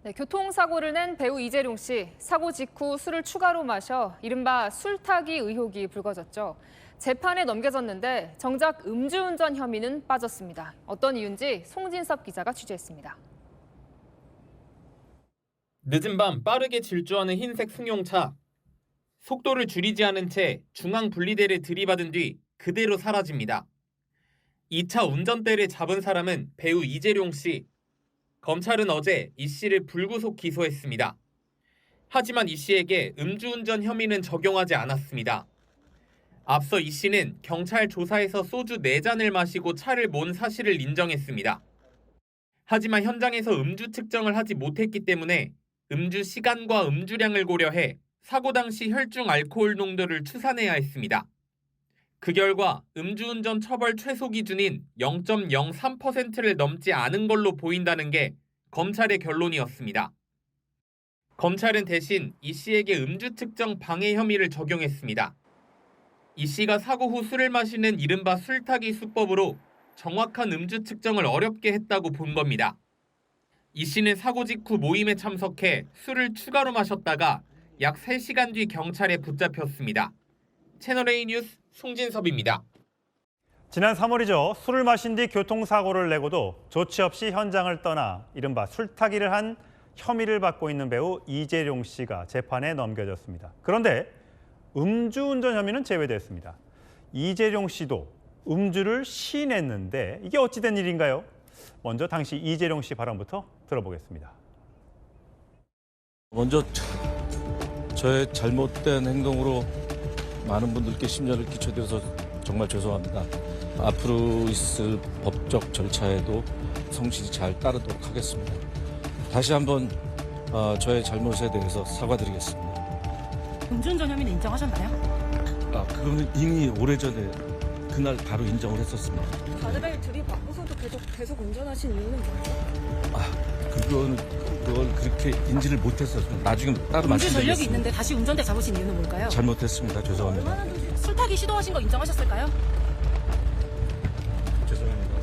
네, 교통사고를 낸 배우 이재룡 씨. 사고 직후 술을 추가로 마셔 이른바 술타기 의혹이 불거졌죠. 재판에 넘겨졌는데 정작 음주운전 혐의는 빠졌습니다. 어떤 이유인지 송진섭 기자가 취재했습니다. 늦은 밤 빠르게 질주하는 흰색 승용차. 속도를 줄이지 않은 채 중앙 분리대를 들이받은 뒤 그대로 사라집니다. 이 차 운전대를 잡은 사람은 배우 이재룡 씨. 검찰은 어제 이 씨를 불구속 기소했습니다. 하지만 이 씨에게 음주운전 혐의는 적용하지 않았습니다. 앞서 이 씨는 경찰 조사에서 소주 4잔을 마시고 차를 몬 사실을 인정했습니다. 하지만 현장에서 음주 측정을 하지 못했기 때문에 음주 시간과 음주량을 고려해 사고 당시 혈중 알코올 농도를 추산해야 했습니다. 그 결과 음주운전 처벌 최소 기준인 0.03%를 넘지 않은 걸로 보인다는 게 검찰의 결론이었습니다. 검찰은 대신 이 씨에게 음주 측정 방해 혐의를 적용했습니다. 이 씨가 사고 후 술을 마시는 이른바 술타기 수법으로 정확한 음주 측정을 어렵게 했다고 본 겁니다. 이 씨는 사고 직후 모임에 참석해 술을 추가로 마셨다가 약 3시간 뒤 경찰에 붙잡혔습니다. 채널A 뉴스 송진섭입니다. 지난 3월이죠. 술을 마신 뒤 교통사고를 내고도 조치 없이 현장을 떠나 이른바 술타기를 한 혐의를 받고 있는 배우 이재룡 씨가 재판에 넘겨졌습니다. 그런데 음주운전 혐의는 제외됐습니다. 이재룡 씨도 음주를 시인했는데 이게 어찌된 일인가요? 먼저 당시 이재룡 씨 발언부터 들어보겠습니다. 먼저 저의 잘못된 행동으로 많은 분들께 심려를 끼쳐드려서 정말 죄송합니다. 앞으로 있을 법적 절차에도 성실히 잘 따르도록 하겠습니다. 다시 한번 저의 잘못에 대해서 사과드리겠습니다. 음주운전 혐의는 인정하셨나요? 그거는 이미 오래전에 그날 바로 인정을 했었습니다. 가드레일 들이받고서도 계속 운전하신 이유는 뭐죠? 그걸 그렇게 인지를 못했었어요. 나중에 따로 음주 말씀드리겠습니다. 전력이 있는데 다시 운전대 잡으신 이유는 뭘까요? 잘못했습니다. 죄송합니다. 술타기 시도하신 거 인정하셨을까요? 죄송합니다.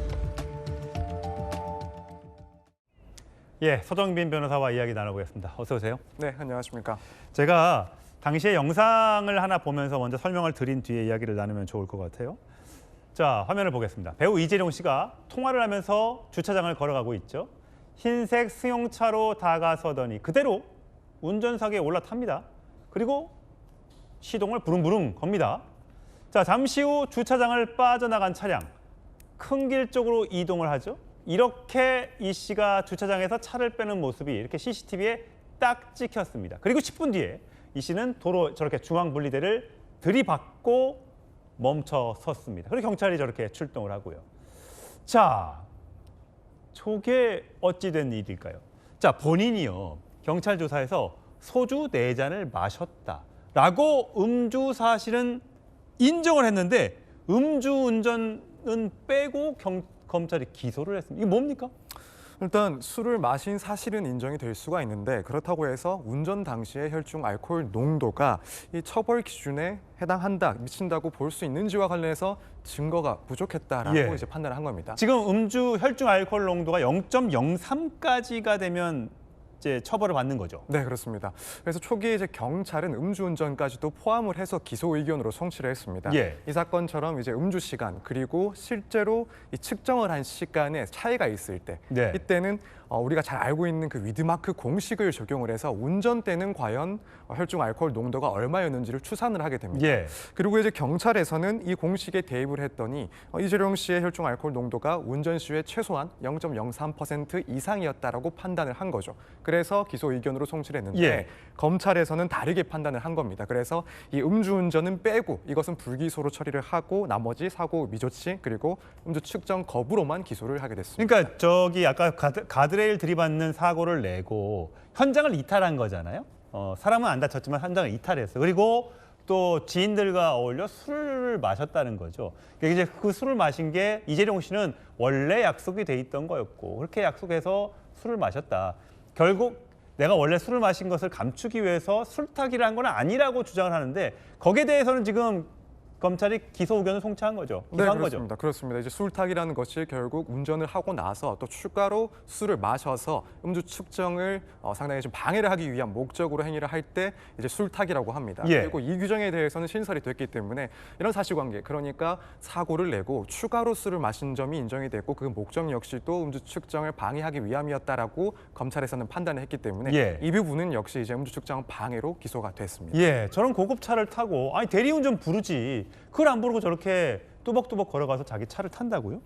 예, 서정빈 변호사와 이야기 나눠보겠습니다. 어서 오세요. 네, 안녕하십니까. 제가 당시에 영상을 하나 보면서 먼저 설명을 드린 뒤에 이야기를 나누면 좋을 것 같아요. 자, 화면을 보겠습니다. 배우 이재룡 씨가 통화를 하면서 주차장을 걸어가고 있죠. 흰색 승용차로 다가서더니 그대로 운전석에 올라탑니다. 그리고 시동을 부릉부릉 겁니다. 자, 잠시 후 주차장을 빠져나간 차량, 큰 길 쪽으로 이동을 하죠. 이렇게 이 씨가 주차장에서 차를 빼는 모습이 이렇게 CCTV에 딱 찍혔습니다. 그리고 10분 뒤에 이 씨는 도로 저렇게 중앙분리대를 들이받고 멈춰 섰습니다. 그리고 경찰이 저렇게 출동을 하고요. 자, 저게 어찌 된 일일까요? 자, 본인이요. 경찰 조사에서 소주 4잔을 마셨다라고 음주 사실은 인정을 했는데 음주운전은 빼고 검찰이 기소를 했습니다. 이게 뭡니까? 일단 술을 마신 사실은 인정이 될 수가 있는데 그렇다고 해서 운전 당시의 혈중 알코올 농도가 이 처벌 기준에 해당한다, 미친다고 볼 수 있는지와 관련해서 증거가 부족했다라고 이제 판단을 한 겁니다. 지금 음주 혈중 알코올 농도가 0.03까지가 되면 이제 처벌을 받는 거죠. 네, 그렇습니다. 그래서 초기에 이제 경찰은 음주운전까지도 포함을 해서 기소 의견으로 송치를 했습니다. 이 사건처럼 이제 음주 시간 그리고 실제로 이 측정을 한 시간에 차이가 있을 때 이때는 우리가 잘 알고 있는 그 위드마크 공식을 적용을 해서 운전대는 과연 혈중 알코올 농도가 얼마였는지를 추산을 하게 됩니다. 그리고 이제 경찰에서는 이 공식에 대입을 했더니 이재룡 씨의 혈중 알코올 농도가 운전 시에 최소한 0.03% 이상이었다라고 판단을 한 거죠. 그래서 기소 의견으로 송치를 했는데 검찰에서는 다르게 판단을 한 겁니다. 그래서 이 음주운전은 빼고 이것은 불기소로 처리를 하고 나머지 사고 미조치 그리고 음주 측정 거부로만 기소를 하게 됐습니다. 그러니까 저기 아까 가드레일 들이받는 사고를 내고 현장을 이탈한 거잖아요. 사람은 안 다쳤지만 현장을 이탈했어요. 그리고 또 지인들과 어울려 술을 마셨다는 거죠. 그러니까 이제 그 술을 마신 게 이재룡 씨는 원래 약속이 돼 있던 거였고 그렇게 약속해서 술을 마셨다. 결국 내가 원래 술을 마신 것을 감추기 위해서 술타기를 한 건 아니라고 주장을 하는데 거기에 대해서는 지금 검찰이 기소 의견을 송치한 거죠. 네, 기소한 그렇습니다. 그렇습니다. 이제 술탁이라는 것이 결국 운전을 하고 나서 또 추가로 술을 마셔서 음주 측정을 상당히 좀 방해를 하기 위한 목적으로 행위를 할 때 이제 술탁이라고 합니다. 예. 그리고 이 규정에 대해서는 신설이 됐기 때문에 이런 사실관계, 그러니까 사고를 내고 추가로 술을 마신 점이 인정이 됐고 그 목적 역시 또 음주 측정을 방해하기 위함이었다라고 검찰에서는 판단을 했기 때문에 예. 이 부분은 역시 이제 음주 측정 방해로 기소가 됐습니다. 예, 저런 고급차를 타고 아니 대리운전 부르지. 그걸 안 부르고 저렇게 뚜벅뚜벅 걸어가서 자기 차를 탄다고요?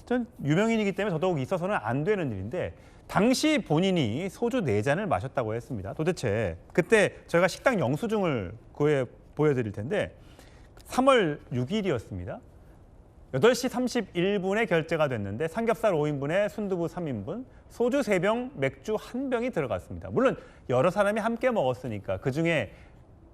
전 유명인이기 때문에 더더욱 있어서는 안 되는 일인데 당시 본인이 소주 4잔을 마셨다고 했습니다. 도대체 그때 저희가 식당 영수증을 보여드릴 텐데 3월 6일이었습니다. 8시 31분에 결제가 됐는데 삼겹살 5인분에 순두부 3인분, 소주 3병, 맥주 1병이 들어갔습니다. 물론 여러 사람이 함께 먹었으니까 그중에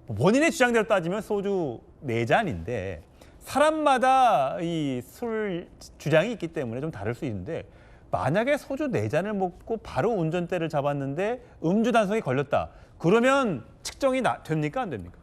본인의 주장대로 따지면 소주 4잔인데 사람마다 이 술 주장이 있기 때문에 좀 다를 수 있는데 만약에 소주 4잔을 먹고 바로 운전대를 잡았는데 음주 단속이 걸렸다. 그러면 측정이 됩니까? 안 됩니까?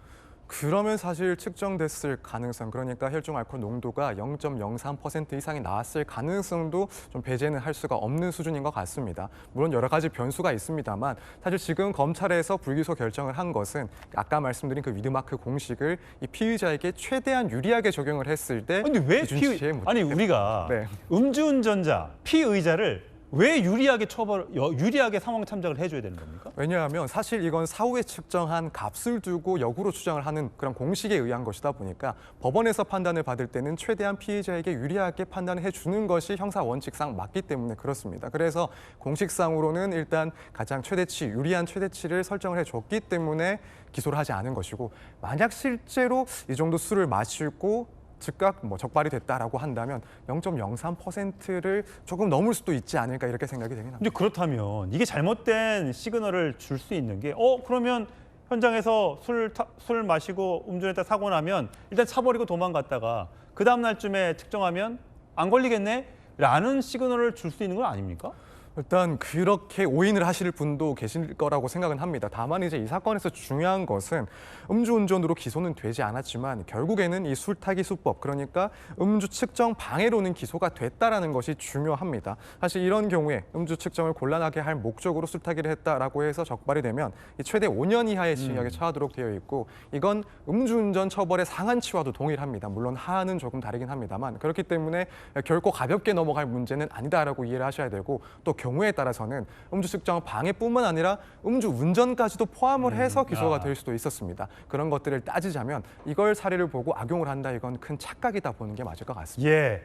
그러면 사실 측정됐을 가능성, 그러니까 혈중 알코올 농도가 0.03% 이상이 나왔을 가능성도 좀 배제는 할 수가 없는 수준인 것 같습니다. 물론 여러 가지 변수가 있습니다만 사실 지금 검찰에서 불기소 결정을 한 것은 아까 말씀드린 그 위드마크 공식을 이 피의자에게 최대한 유리하게 적용을 했을 때 근데 왜 기준치에 묻- 아니 우리가 네. 음주운전자 피의자를 왜 유리하게 상황 참작을 해줘야 되는 겁니까? 왜냐하면 사실 이건 사후에 측정한 값을 두고 역으로 추정을 하는 그런 공식에 의한 것이다 보니까 법원에서 판단을 받을 때는 최대한 피의자에게 유리하게 판단해 주는 것이 형사 원칙상 맞기 때문에 그렇습니다. 그래서 공식상으로는 일단 가장 최대치, 유리한 최대치를 설정을 해줬기 때문에 기소를 하지 않은 것이고 만약 실제로 이 정도 술을 마시고 즉각 적발이 됐다라고 한다면 0.03%를 조금 넘을 수도 있지 않을까 이렇게 생각이 되긴 합니다. 근데 그렇다면 이게 잘못된 시그널을 줄 수 있는 게 그러면 현장에서 술 마시고 음주했다 사고 나면 일단 차 버리고 도망갔다가 그 다음 날쯤에 측정하면 안 걸리겠네? 라는 시그널을 줄 수 있는 건 아닙니까? 일단 그렇게 오인을 하실 분도 계실 거라고 생각은 합니다. 다만 이제 이 사건에서 중요한 것은 음주운전으로 기소는 되지 않았지만 결국에는 이 술타기 수법, 그러니까 음주 측정 방해로는 기소가 됐다라는 것이 중요합니다. 사실 이런 경우에 음주 측정을 곤란하게 할 목적으로 술타기를 했다라고 해서 적발이 되면 최대 5년 이하의 징역에 처하도록 되어 있고 이건 음주운전 처벌의 상한치와도 동일합니다. 물론 하한은 조금 다르긴 합니다만 그렇기 때문에 결코 가볍게 넘어갈 문제는 아니다라고 이해를 하셔야 되고 또 경우에 따라서는 음주 측정 방해뿐만 아니라 음주 운전까지도 포함을 해서 기소가 될 수도 있었습니다. 그런 것들을 따지자면 이걸 사례를 보고 악용을 한다 이건 큰 착각이다 보는 게 맞을 것 같습니다. 예.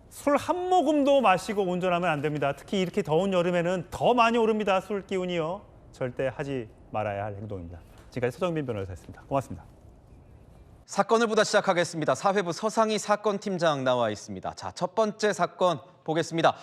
술 한 모금도 마시고 운전하면 안 됩니다. 특히 이렇게 더운 여름에는 더 많이 오릅니다. 술 기운이요. 절대 하지 말아야 할 행동입니다. 지금까지 서정민 변호사였습니다. 고맙습니다. 사건을 보다 시작하겠습니다. 사회부 서상희 사건팀장 나와 있습니다. 자, 첫 번째 사건 보겠습니다.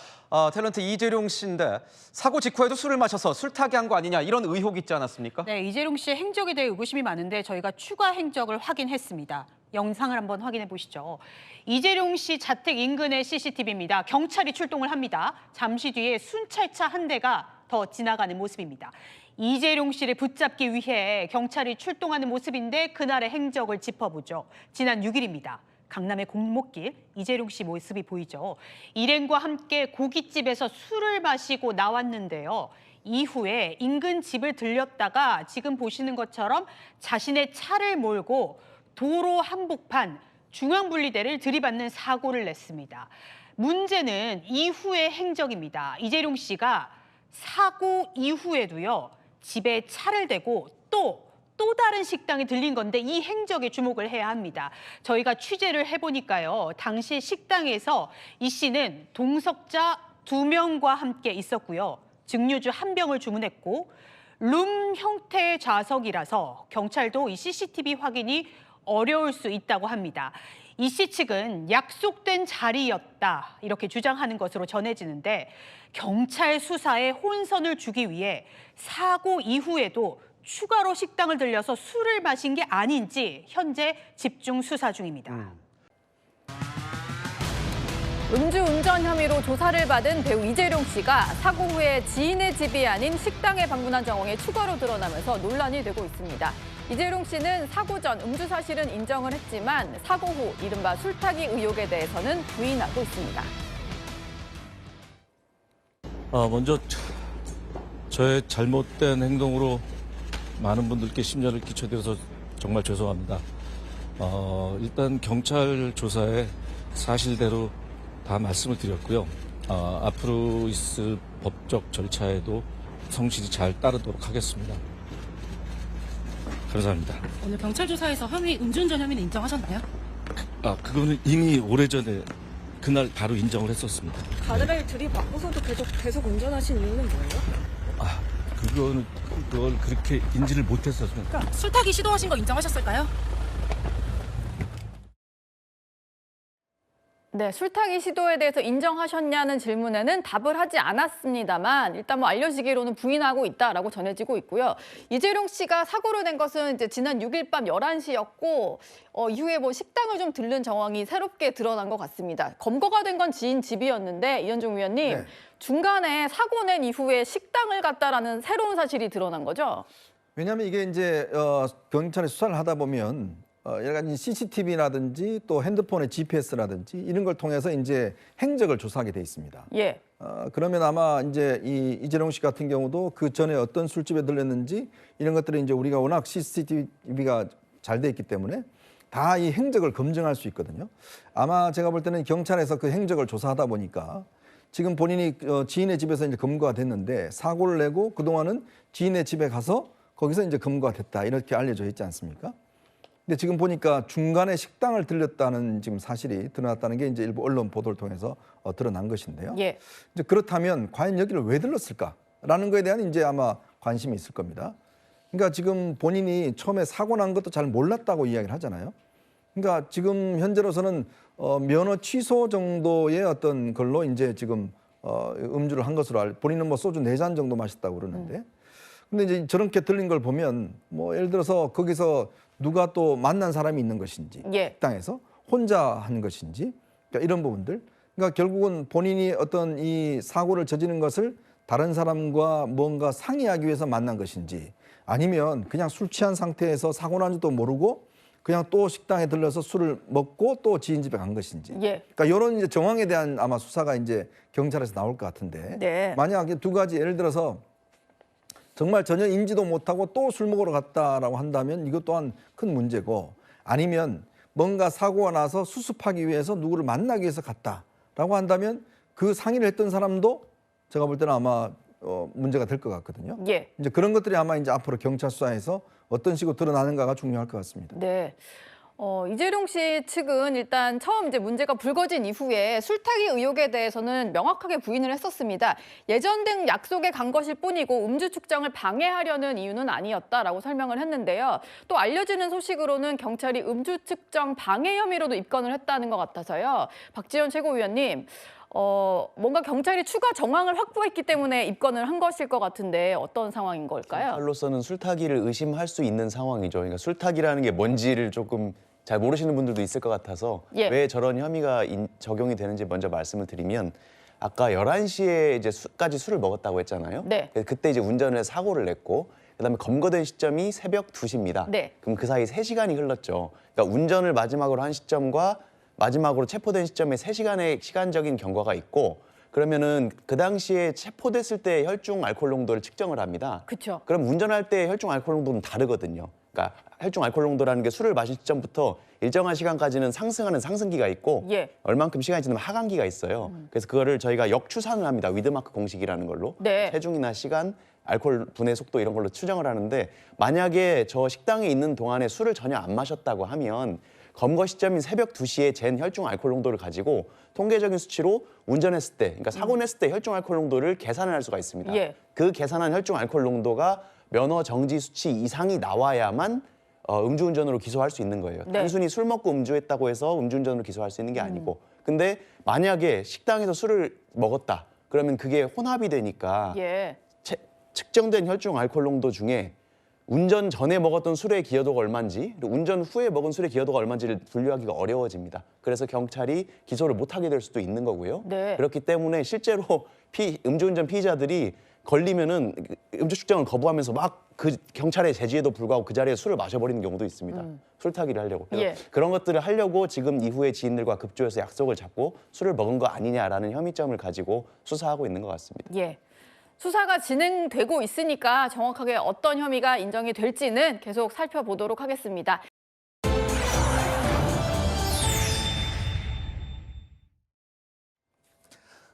탤런트 이재룡 씨인데 사고 직후에도 술을 마셔서 술타기 한 거 아니냐 이런 의혹이 있지 않았습니까? 네, 이재룡 씨의 행적에 대해 의구심이 많은데 저희가 추가 행적을 확인했습니다. 영상을 한번 확인해 보시죠. 이재룡 씨 자택 인근의 CCTV입니다. 경찰이 출동을 합니다. 잠시 뒤에 순찰차 한 대가 더 지나가는 모습입니다. 이재룡 씨를 붙잡기 위해 경찰이 출동하는 모습인데 그날의 행적을 짚어보죠. 지난 6일입니다. 강남의 골목길, 이재룡 씨 모습이 보이죠. 일행과 함께 고깃집에서 술을 마시고 나왔는데요. 이후에 인근 집을 들렸다가 지금 보시는 것처럼 자신의 차를 몰고 도로 한복판 중앙분리대를 들이받는 사고를 냈습니다. 문제는 이후의 행적입니다. 이재룡 씨가 사고 이후에도요. 집에 차를 대고 또 다른 식당에 들린 건데 이 행적에 주목을 해야 합니다. 저희가 취재를 해보니까요. 당시 식당에서 이 씨는 동석자 2명과 함께 있었고요. 증류주 1병을 주문했고 룸 형태의 좌석이라서 경찰도 이 CCTV 확인이 어려울 수 있다고 합니다. 이 씨 측은 약속된 자리였다 이렇게 주장하는 것으로 전해지는데 경찰 수사에 혼선을 주기 위해 사고 이후에도 추가로 식당을 들려서 술을 마신 게 아닌지 현재 집중 수사 중입니다. 음주운전 혐의로 조사를 받은 배우 이재룡 씨가 사고 후에 지인의 집이 아닌 식당에 방문한 정황이 추가로 드러나면서 논란이 되고 있습니다. 이재룡 씨는 사고 전 음주 사실은 인정을 했지만 사고 후 이른바 술타기 의혹에 대해서는 부인하고 있습니다. 먼저 저의 잘못된 행동으로 많은 분들께 심려를 끼쳐드려서 정말 죄송합니다. 일단 경찰 조사에 사실대로 다 말씀을 드렸고요. 앞으로 있을 법적 절차에도 성실히 잘 따르도록 하겠습니다. 감사합니다. 오늘 경찰 조사에서 음주운전 혐의는 인정하셨나요? 그거는 이미 오래전에 그날 바로 인정을 했었습니다. 가드레일 들이받고서도 계속 운전하신 이유는 뭐예요? 그걸 그렇게 인지를 못했었습니다. 술타기 시도하신 거 인정하셨을까요? 네, 술타기 시도에 대해서 인정하셨냐는 질문에는 답을 하지 않았습니다만 일단 알려지기로는 부인하고 있다라고 전해지고 있고요. 이재룡 씨가 사고로 낸 것은 이제 지난 6일 밤 11시였고 이후에 식당을 좀 들른 정황이 새롭게 드러난 것 같습니다. 검거가 된 건 지인 집이었는데 이현종 위원님, 중간에 사고 낸 이후에 식당을 갔다라는 새로운 사실이 드러난 거죠? 왜냐하면 이게 이제 경찰이 수사를 하다 보면 여러 가지 CCTV라든지 또 핸드폰의 GPS라든지 이런 걸 통해서 이제 행적을 조사하게 돼 있습니다. 예. 그러면 아마 이제 이재룡 씨 같은 경우도 그 전에 어떤 술집에 들렸는지 이런 것들이 이제 우리가 워낙 CCTV가 잘 돼 있기 때문에 다 이 행적을 검증할 수 있거든요. 아마 제가 볼 때는 경찰에서 그 행적을 조사하다 보니까 지금 본인이 지인의 집에서 이제 검거가 됐는데 사고를 내고 그동안은 지인의 집에 가서 거기서 이제 검거가 됐다 이렇게 알려져 있지 않습니까? 근데 지금 보니까 중간에 식당을 들렸다는 지금 사실이 드러났다는 게 이제 일부 언론 보도를 통해서 드러난 것인데요. 예. 이제 그렇다면 과연 여기를 왜 들렀을까라는 거에 대한 이제 아마 관심이 있을 겁니다. 그러니까 지금 본인이 처음에 사고 난 것도 잘 몰랐다고 이야기를 하잖아요. 그러니까 지금 현재로서는 면허 취소 정도의 어떤 걸로 이제 지금 음주를 한 것으로 본인은 소주 4잔 정도 마셨다고 그러는데 근데 이제 저렇게 들린 걸 보면 예를 들어서 거기서 누가 또 만난 사람이 있는 것인지 식당에서 혼자 한 것인지 그러니까 이런 부분들 그러니까 결국은 본인이 어떤 이 사고를 저지른 것을 다른 사람과 뭔가 상의하기 위해서 만난 것인지 아니면 그냥 술 취한 상태에서 사고 난 줄도 모르고 그냥 또 식당에 들러서 술을 먹고 또 지인 집에 간 것인지 그러니까 이런 이제 정황에 대한 아마 수사가 이제 경찰에서 나올 것 같은데 만약에 두 가지 예를 들어서 정말 전혀 인지도 못하고 또 술 먹으러 갔다라고 한다면 이것 또한 큰 문제고 아니면 뭔가 사고가 나서 수습하기 위해서 누구를 만나기 위해서 갔다라고 한다면 그 상의를 했던 사람도 제가 볼 때는 아마 문제가 될 것 같거든요. 이제 그런 것들이 아마 이제 앞으로 경찰 수사에서 어떤 식으로 드러나는가가 중요할 것 같습니다. 네. 이재룡 씨 측은 일단 처음 이제 문제가 불거진 이후에 술타기 의혹에 대해서는 명확하게 부인을 했었습니다. 예정된 약속에 간 것일 뿐이고 음주 측정을 방해하려는 이유는 아니었다라고 설명을 했는데요. 또 알려지는 소식으로는 경찰이 음주 측정 방해 혐의로도 입건을 했다는 것 같아서요. 박지원 최고위원님, 뭔가 경찰이 추가 정황을 확보했기 때문에 입건을 한 것일 것 같은데 어떤 상황인 걸까요? 경찰로서는 술타기를 의심할 수 있는 상황이죠. 그러니까 술타기라는 게 뭔지를 조금 잘 모르시는 분들도 있을 것 같아서 왜 저런 혐의가 적용이 되는지 먼저 말씀을 드리면 아까 11시에 이제 까지 술을 먹었다고 했잖아요. 그때 이제 운전을 해서 사고를 냈고 그다음에 검거된 시점이 새벽 2시입니다. 그럼 그 사이 3시간이 흘렀죠. 그러니까 운전을 마지막으로 한 시점과 마지막으로 체포된 시점에 3시간의 시간적인 경과가 있고 그러면은 그 당시에 체포됐을 때 혈중 알코올 농도를 측정을 합니다. 그렇죠. 그럼 운전할 때 혈중 알코올 농도는 다르거든요. 그러니까 혈중 알코올 농도라는 게 술을 마신 시점부터 일정한 시간까지는 상승하는 상승기가 있고 얼만큼 시간이 지나면 하강기가 있어요. 그래서 그거를 저희가 역추산을 합니다. 위드마크 공식이라는 걸로. 체중이나 시간, 알코올 분해 속도 이런 걸로 추정을 하는데 만약에 저 식당에 있는 동안에 술을 전혀 안 마셨다고 하면 검거 시점인 새벽 2시에 잰 혈중 알코올 농도를 가지고 통계적인 수치로 운전했을 때, 그러니까 사고 냈을 때 혈중 알코올 농도를 계산을 할 수가 있습니다. 그 계산한 혈중 알코올 농도가 면허 정지 수치 이상이 나와야만 음주운전으로 기소할 수 있는 거예요. 단순히 술 먹고 음주했다고 해서 음주운전으로 기소할 수 있는 게 아니고 근데 만약에 식당에서 술을 먹었다 그러면 그게 혼합이 되니까 측정된 혈중 알코올 농도 중에 운전 전에 먹었던 술의 기여도가 얼마인지 그리고 운전 후에 먹은 술의 기여도가 얼마인지를 분류하기가 어려워집니다. 그래서 경찰이 기소를 못하게 될 수도 있는 거고요. 네. 그렇기 때문에 실제로 음주운전 피의자들이 걸리면은 음주 측정을 거부하면서 막 그 경찰의 제지에도 불구하고 그 자리에 술을 마셔버리는 경우도 있습니다. 술타기를 하려고. 그래서 그런 것들을 하려고 지금 이후에 지인들과 급조해서 약속을 잡고 술을 먹은 거 아니냐라는 혐의점을 가지고 수사하고 있는 것 같습니다. 예. 수사가 진행되고 있으니까 정확하게 어떤 혐의가 인정이 될지는 계속 살펴보도록 하겠습니다.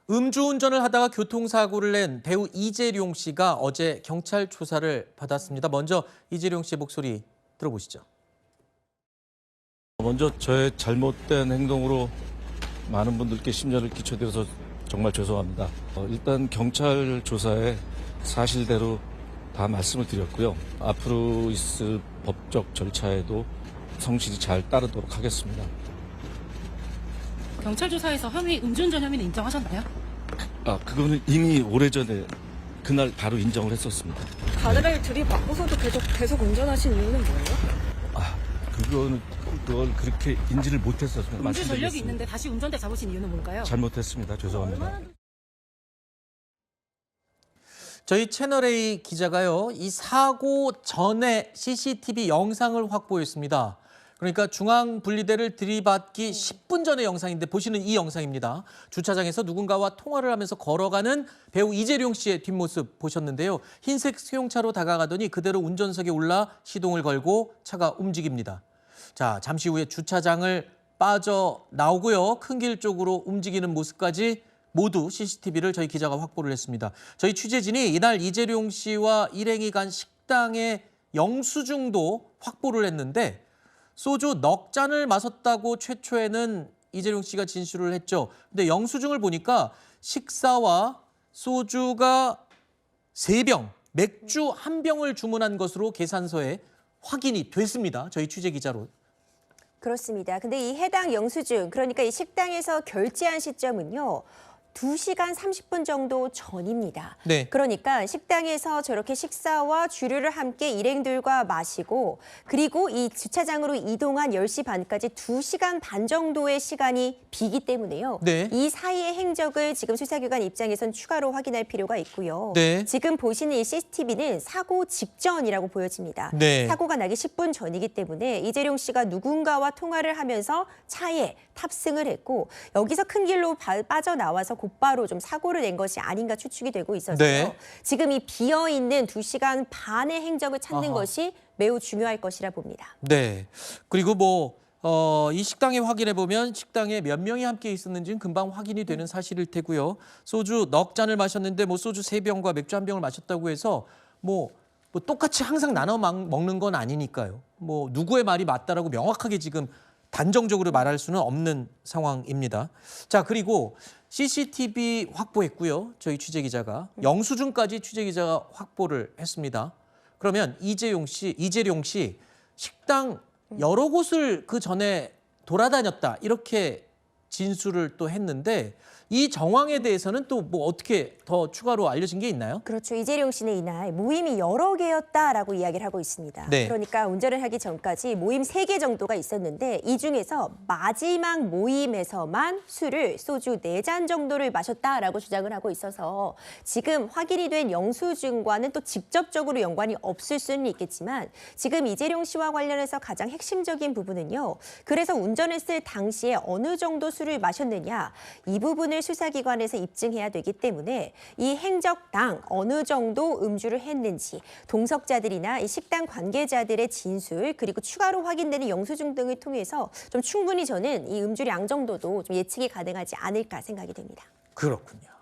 음주운전을 하다가 교통사고를 낸 배우 이재룡 씨가 어제 경찰 조사를 받았습니다. 먼저 이재룡 씨의 목소리 들어보시죠. 먼저 저의 잘못된 행동으로 많은 분들께 심려를 끼쳐드려서 정말 죄송합니다. 일단 경찰 조사에 사실대로 다 말씀을 드렸고요. 앞으로 있을 법적 절차에도 성실히 잘 따르도록 하겠습니다. 경찰 조사에서 혐의 음주운전 혐의는 인정하셨나요? 그거는 이미 오래전에 그날 바로 인정을 했었습니다. 가드레일 들이받고서도 계속 운전하신 이유는 뭐예요? 그걸 그렇게 인지를 못했어서 음주 전력이 있는데 다시 운전대 잡으신 이유는 뭘까요? 잘못했습니다. 죄송합니다. 저희 채널A 기자가요, 이 사고 전에 CCTV 영상을 확보했습니다. 그러니까 중앙분리대를 들이받기 10분 전의 영상인데 보시는 이 영상입니다. 주차장에서 누군가와 통화를 하면서 걸어가는 배우 이재룡 씨의 뒷모습 보셨는데요. 흰색 수용차로 다가가더니 그대로 운전석에 올라 시동을 걸고 차가 움직입니다. 자, 잠시 후에 주차장을 빠져나오고요. 큰 길 쪽으로 움직이는 모습까지 모두 CCTV를 저희 기자가 확보를 했습니다. 저희 취재진이 이날 이재룡 씨와 일행이 간 식당의 영수증도 확보를 했는데 소주 넉 잔을 마셨다고 최초에는 이재룡 씨가 진술을 했죠. 근데 영수증을 보니까 식사와 소주가 3병, 맥주 1병을 주문한 것으로 계산서에 확인이 됐습니다. 저희 취재 기자로. 그렇습니다. 근데 이 해당 영수증, 그러니까 이 식당에서 결제한 시점은요. 2시간 30분 정도 전입니다. 네. 그러니까 식당에서 저렇게 식사와 주류를 함께 일행들과 마시고 그리고 이 주차장으로 이동한 10시 반까지 2시간 반 정도의 시간이 비기 때문에요. 네. 이 사이의 행적을 지금 수사기관 입장에선 추가로 확인할 필요가 있고요. 네. 지금 보시는 이 CCTV는 사고 직전이라고 보여집니다. 네. 사고가 나기 10분 전이기 때문에 이재룡 씨가 누군가와 통화를 하면서 차에 탑승을 했고 여기서 큰 길로 빠져나와서 곧바로 좀 사고를 낸 것이 아닌가 추측이 되고 있어서요. 네. 지금 이 비어있는 2시간 반의 행적을 찾는 아하. 것이 매우 중요할 것이라 봅니다. 네. 그리고 이 식당에 확인해 보면 식당에 몇 명이 함께 있었는지는 금방 확인이 되는 사실일 테고요. 소주 넉 잔을 마셨는데 소주 3병과 맥주 1병을 마셨다고 해서 똑같이 항상 나눠 먹는 건 아니니까요. 누구의 말이 맞다라고 명확하게 지금 단정적으로 말할 수는 없는 상황입니다. 자, 그리고 CCTV 확보했고요. 저희 취재기자가. 영수증까지 취재기자가 확보를 했습니다. 그러면 이재룡 씨 식당 여러 곳을 그 전에 돌아다녔다. 이렇게 진술을 또 했는데 이 정황에 대해서는 또 어떻게 더 추가로 알려진 게 있나요? 그렇죠. 이재룡 씨는 이날 모임이 여러 개였다라고 이야기를 하고 있습니다. 네. 그러니까 운전을 하기 전까지 모임 3개 정도가 있었는데 이 중에서 마지막 모임에서만 술을 소주 4잔 정도를 마셨다라고 주장을 하고 있어서 지금 확인이 된 영수증과는 또 직접적으로 연관이 없을 수는 있겠지만 지금 이재룡 씨와 관련해서 가장 핵심적인 부분은요. 그래서 운전했을 당시에 어느 정도 술을 마셨느냐 이 부분을 수사기관에서 입증해야 되기 때문에 이 행적당 어느 정도 음주를 했는지 동석자들이나 이 식당 관계자들의 진술 그리고 추가로 확인되는 영수증 등을 통해서 좀 충분히 저는 이 음주량 정도도 좀 예측이 가능하지 않을까 생각이 됩니다. 그렇군요.